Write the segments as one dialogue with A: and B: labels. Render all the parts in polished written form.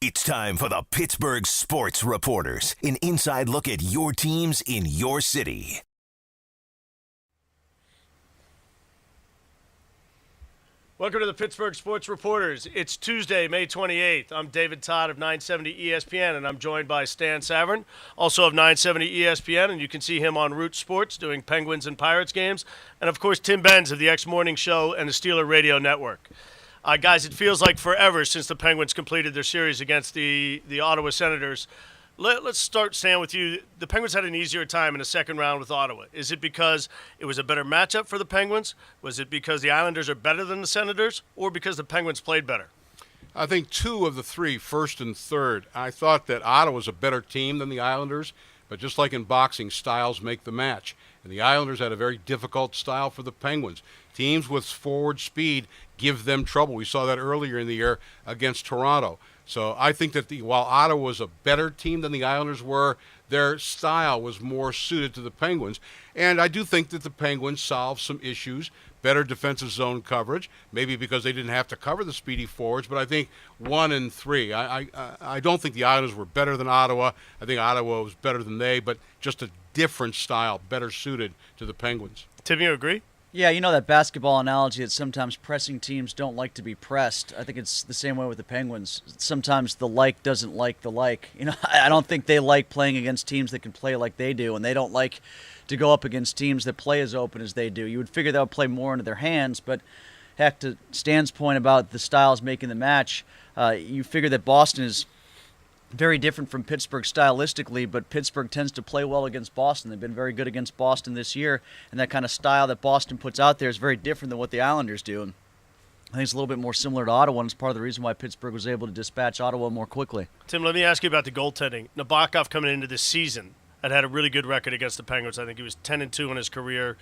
A: It's time for the Pittsburgh Sports Reporters, an inside look at your teams in your city.
B: Welcome to the Pittsburgh Sports Reporters. It's Tuesday, May 28th. I'm David Todd of 970 ESPN, and I'm joined by Stan Savran, also of 970 ESPN, and you can see him on Root Sports doing Penguins and Pirates games, and of course Tim Benz of the X Morning Show and the Steeler Radio Network. Guys, it feels like forever since the Penguins completed their series against the Ottawa Senators. Let's start, Stan, with you. The Penguins had an easier time in the second round with Ottawa. Is it because it was a better matchup for the Penguins? Was it because the Islanders are better than the Senators? Or because the Penguins played better?
C: I think two of the three, first and third. I thought that Ottawa was a better team than the Islanders, but just like in boxing, styles make the match. And the Islanders had a very difficult style for the Penguins. Teams with forward speed give them trouble. We saw that earlier in the year against Toronto. So I think that while Ottawa was a better team than the Islanders were, their style was more suited to the Penguins. And I do think that the Penguins solved some issues, better defensive zone coverage, maybe because they didn't have to cover the speedy forwards. But I think 1 and 3. I don't think the Islanders were better than Ottawa. I think Ottawa was better than they, but just a different style, better suited to the Penguins.
B: Tim, you agree?
D: Yeah, you know that basketball analogy that sometimes pressing teams don't like to be pressed. I think it's the same way with the Penguins. Sometimes the like doesn't like the like. You know, I don't think they like playing against teams that can play like they do, and they don't like to go up against teams that play as open as they do. You would figure that would play more into their hands, but heck, to Stan's point about the styles making the match, you figure that Boston is very different from Pittsburgh stylistically, but Pittsburgh tends to play well against Boston. They've been very good against Boston this year, and that kind of style that Boston puts out there is very different than what the Islanders do. And I think it's a little bit more similar to Ottawa, and it's part of the reason why Pittsburgh was able to dispatch Ottawa more quickly.
B: Tim, let me ask you about the goaltending. Nabokov coming into this season had a really good record against the Penguins. I think he was 10-2 in his career,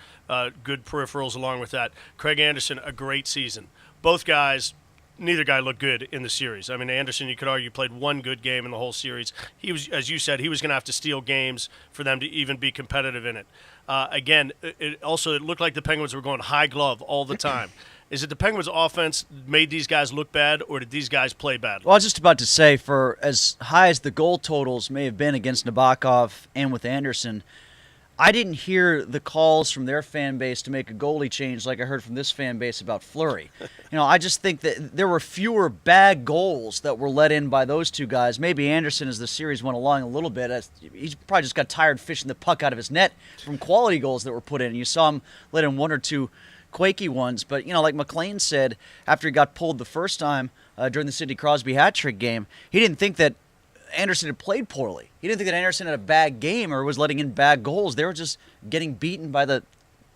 B: good peripherals along with that. Craig Anderson, a great season. Both guys, neither guy looked good in the series. I mean, Anderson, you could argue, played one good game in the whole series. He was, as you said, he was going to have to steal games for them to even be competitive in it. Again, it looked like the Penguins were going high glove all the time. Is it the Penguins' offense made these guys look bad, or did these guys play bad?
D: Well, I was just about to say, for as high as the goal totals may have been against Nabokov and with Anderson, I didn't hear the calls from their fan base to make a goalie change like I heard from this fan base about Fleury. I just think that there were fewer bad goals that were let in by those two guys. Maybe Anderson, as the series went along a little bit, he probably just got tired fishing the puck out of his net from quality goals that were put in. You saw him let in one or two quaky ones. But, like McLean said, after he got pulled the first time during the Sidney Crosby hat-trick game, he didn't think that Anderson had played poorly. He didn't think that Anderson had a bad game or was letting in bad goals. They were just getting beaten by the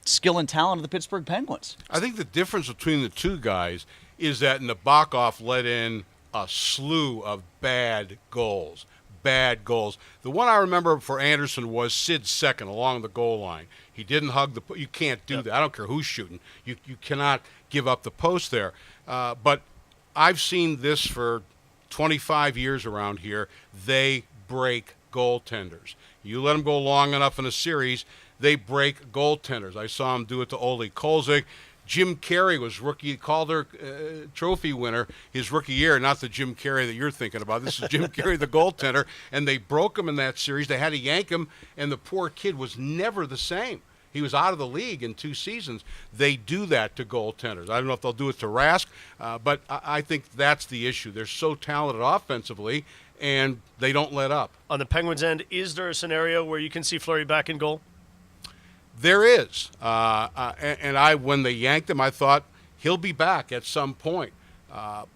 D: skill and talent of the Pittsburgh Penguins.
C: I think the difference between the two guys is that Nabokov let in a slew of bad goals. Bad goals. The one I remember for Anderson was Sid's second along the goal line. He didn't hug the post. You can't do that. I don't care who's shooting. You cannot give up the post there. But I've seen this for 25 years around here. They break goaltenders. You let them go long enough in a series, they break goaltenders. I saw him do it to Ole Kolzig. Jim Carrey was rookie Calder trophy winner his rookie year, not the Jim Carrey that you're thinking about. This is Jim Carrey, the goaltender, and they broke him in that series. They had to yank him, and the poor kid was never the same. He was out of the league in 2 seasons. They do that to goaltenders. I don't know if they'll do it to Rask, but I think that's the issue. They're so talented offensively, and they don't let up.
B: On the Penguins' end, is there a scenario where you can see Fleury back in goal?
C: There is. And when they yanked him, I thought he'll be back at some point.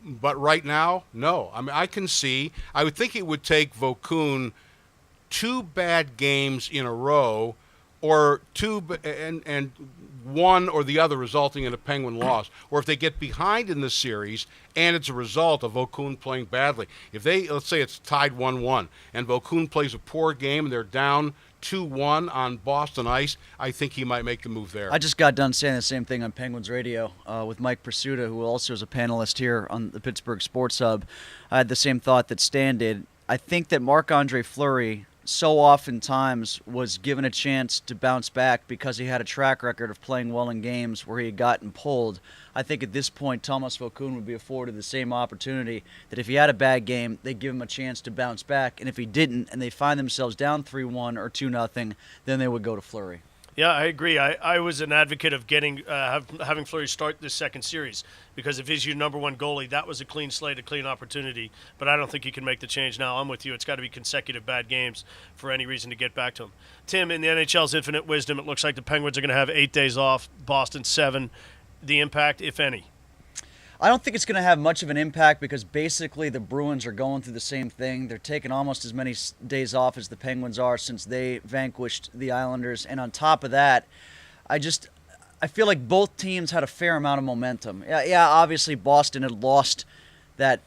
C: But right now, no. I mean, I would think it would take Vaucoun 2 bad games in a row, or and one or the other resulting in a Penguin loss, or if they get behind in the series and it's a result of Vaucoun playing badly. If let's say it's tied 1-1 and Vaucoun plays a poor game and they're down 2-1 on Boston ice, I think he might make the move there.
D: I just got done saying the same thing on Penguins Radio with Mike Pursuta, who also is a panelist here on the Pittsburgh Sports Hub. I had the same thought that Stan did. I think that Marc-Andre Fleury so oftentimes was given a chance to bounce back because he had a track record of playing well in games where he had gotten pulled. I think at this point, Tomas Vokoun would be afforded the same opportunity that if he had a bad game, they'd give him a chance to bounce back. And if he didn't, and they find themselves down 3-1 or 2-0, then they would go to Fleury.
B: Yeah, I agree. I was an advocate of having Fleury start this second series because if he's your number one goalie, that was a clean slate, a clean opportunity. But I don't think he can make the change now. I'm with you. It's got to be consecutive bad games for any reason to get back to him. Tim, in the NHL's infinite wisdom, it looks like the Penguins are going to have 8 days off, Boston 7. The impact, if any?
D: I don't think it's going to have much of an impact because basically the Bruins are going through the same thing. They're taking almost as many days off as the Penguins are since they vanquished the Islanders. And on top of that, I feel like both teams had a fair amount of momentum. Yeah, obviously Boston had lost that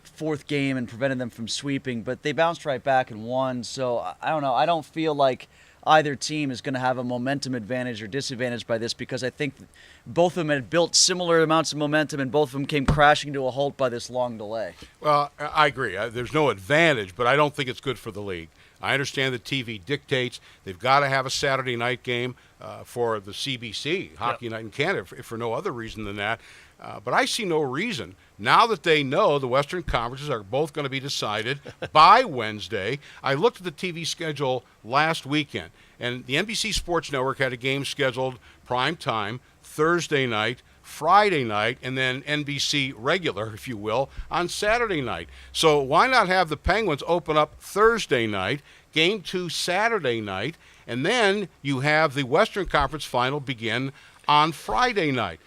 D: fourth game and prevented them from sweeping, but they bounced right back and won. So I don't know. I don't feel like either team is going to have a momentum advantage or disadvantage by this because I think both of them had built similar amounts of momentum and both of them came crashing to a halt by this long delay.
C: Well, I agree. There's no advantage, but I don't think it's good for the league. I understand that TV dictates they've got to have a Saturday night game for the CBC, Hockey Night in Canada, if for no other reason than that. But I see no reason, now that they know the Western Conferences are both going to be decided by Wednesday. I looked at the TV schedule last weekend, and the NBC Sports Network had a game scheduled prime time, Thursday night, Friday night, and then NBC regular, if you will, on Saturday night. So why not have the Penguins open up Thursday night, Game 2 Saturday night, and then you have the Western Conference final begin on Friday night?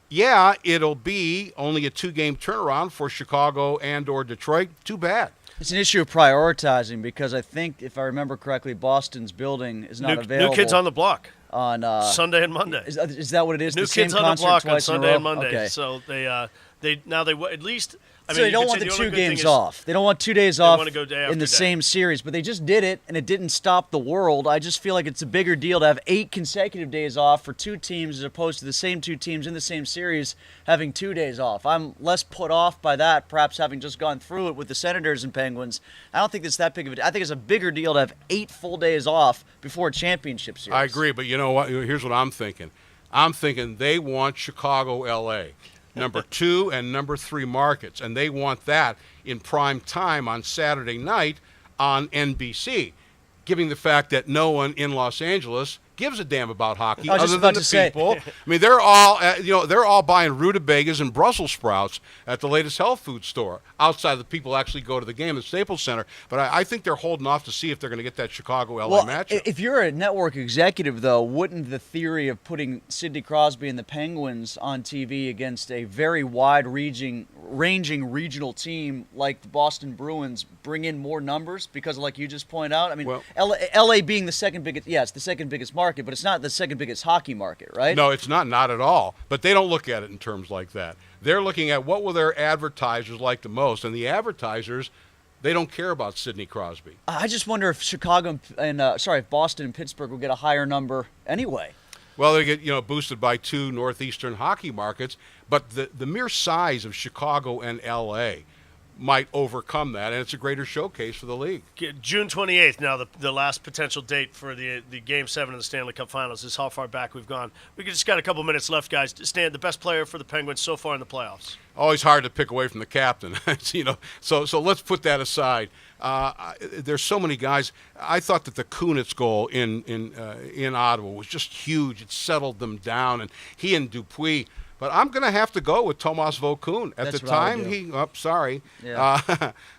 C: Yeah, it'll be only a 2-game turnaround for Chicago and or Detroit. Too bad.
D: It's an issue of prioritizing because I think, if I remember correctly, Boston's building is not available.
B: New Kids on the Block
D: on
B: Sunday and Monday.
D: Is that what it is?
B: New
D: the same
B: Kids on the Block on Sunday and Monday.
D: Okay.
B: So they at least.
D: So they don't want the 2 games off. They don't want 2 days off in the same series, but they just did it, and it didn't stop the world. I just feel like it's a bigger deal to have 8 consecutive days off for 2 teams as opposed to the same 2 teams in the same series having 2 days off. I'm less put off by that, perhaps having just gone through it with the Senators and Penguins. I don't think it's that big of a deal. I think it's a bigger deal to have 8 full days off before a championship series.
C: I agree, but you know what? Here's what I'm thinking. I'm thinking they want Chicago, L.A., number 2 and number 3 markets, and they want that in prime time on Saturday night on NBC, giving the fact that no one in Los Angeles gives a damn about hockey other than the people. I mean, they're all buying rutabagas and Brussels sprouts at the latest health food store outside of the people actually go to the game at Staples Center. But I think they're holding off to see if they're going to get that Chicago-LA matchup.
D: If you're a network executive, though, wouldn't the theory of putting Sidney Crosby and the Penguins on TV against a very wide-ranging regional team like the Boston Bruins bring in more numbers? Because, like you just pointed out, I mean, LA being the second biggest, it's the second biggest market, but it's not the second biggest hockey market, right?
C: No, it's not at all. But they don't look at it in terms like that. They're looking at what will their advertisers like the most, and the advertisers, they don't care about Sidney Crosby.
D: I just wonder if if Boston and Pittsburgh will get a higher number anyway.
C: Well, they get boosted by 2 northeastern hockey markets, but the mere size of Chicago and L.A. might overcome that, and it's a greater showcase for the league.
B: June 28th, now the last potential date for the Game 7 of the Stanley Cup Finals is how far back we've gone. We just got a couple minutes left, guys. Stan, the best player for the Penguins so far in the playoffs?
C: Always hard to pick away from the captain, So let's put that aside. There's so many guys. I thought that the Kunitz goal in Ottawa was just huge. It settled them down, and he and Dupuis. But I'm going to have to go with Tomas Vokoun. At the time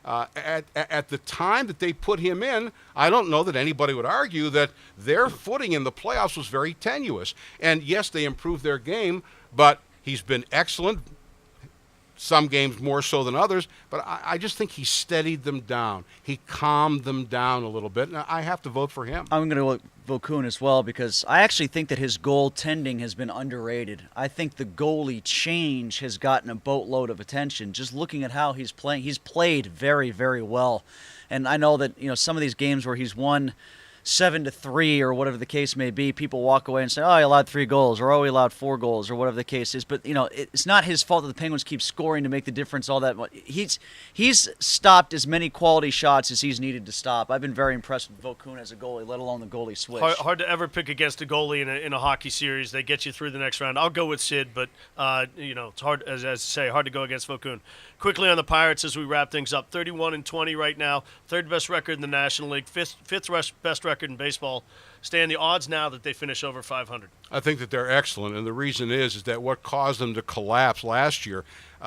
C: at the time that they put him in, I don't know that anybody would argue that their footing in the playoffs was very tenuous. And yes, they improved their game, but he's been excellent. Some games more so than others, but I just think he steadied them down. He calmed them down a little bit, and I have to vote for him.
D: I'm going to vote Vokoun as well because I actually think that his goaltending has been underrated. I think the goalie change has gotten a boatload of attention. Just looking at how he's playing, he's played very, very well. And I know that some of these games where he's won 7-3 or whatever the case may be, people walk away and say, oh, he allowed 3 goals, or oh, he allowed 4 goals, or whatever the case is. But, it's not his fault that the Penguins keep scoring to make the difference all that much. He's stopped as many quality shots as he's needed to stop. I've been very impressed with Vokun as a goalie, let alone the goalie switch.
B: Hard to ever pick against a goalie in a hockey series. They get you through the next round. I'll go with Sid, but, it's hard, as I say, hard to go against Vokun. Quickly on the Pirates as we wrap things up, 31-20 right now, third best record in the National League, fifth best record in baseball. Stan, the odds now that they finish over 500.
C: I think that they're excellent, and the reason is that what caused them to collapse last year,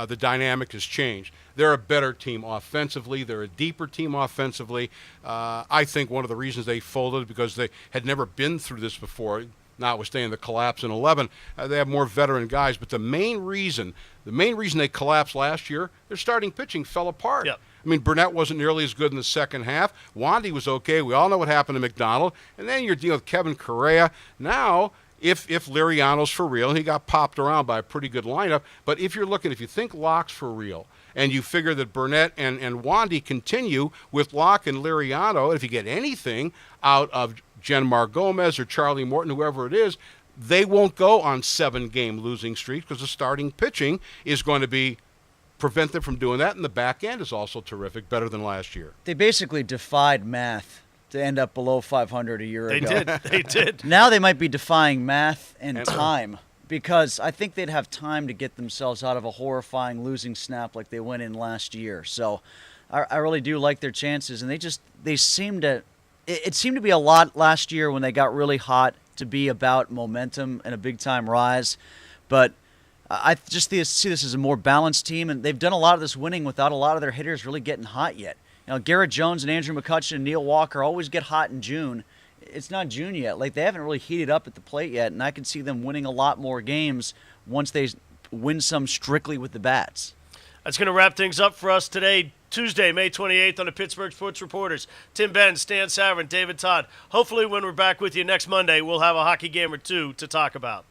C: the dynamic has changed. They're a better team offensively. They're a deeper team offensively. I think one of the reasons they folded because they had never been through this before, notwithstanding the collapse in 11. They have more veteran guys, but the main reason they collapsed last year, their starting pitching fell apart.
B: Yep.
C: I mean, Burnett wasn't nearly as good in the second half. Wandy was okay. We all know what happened to McDonald. And then you're dealing with Kevin Correa. Now, if Liriano's for real, he got popped around by a pretty good lineup. But if you think Locke's for real, and you figure that Burnett and Wandy continue with Locke and Liriano, if you get anything out of Genmar Gomez or Charlie Morton, whoever it is, they won't go on 7-game losing streaks because the starting pitching is going to prevent them from doing that, and the back end is also terrific, better than last year.
D: They basically defied math to end up below 500 a year ago.
B: They did.
D: Now they might be defying math and time, because I think they'd have time to get themselves out of a horrifying losing snap like they went in last year. So I really do like their chances, and they seem to – it seemed to be a lot last year when they got really hot to be about momentum and a big-time rise. But I just see this as a more balanced team, and they've done a lot of this winning without a lot of their hitters really getting hot yet. Garrett Jones and Andrew McCutcheon and Neil Walker always get hot in June. It's not June yet. Like, they haven't really heated up at the plate yet, and I can see them winning a lot more games once they win some strictly with the bats.
B: That's going to wrap things up for us today, Tuesday, May 28th on the Pittsburgh Sports Reporters. Tim Benz, Stan Savran, David Todd. Hopefully when we're back with you next Monday, we'll have a hockey game or two to talk about.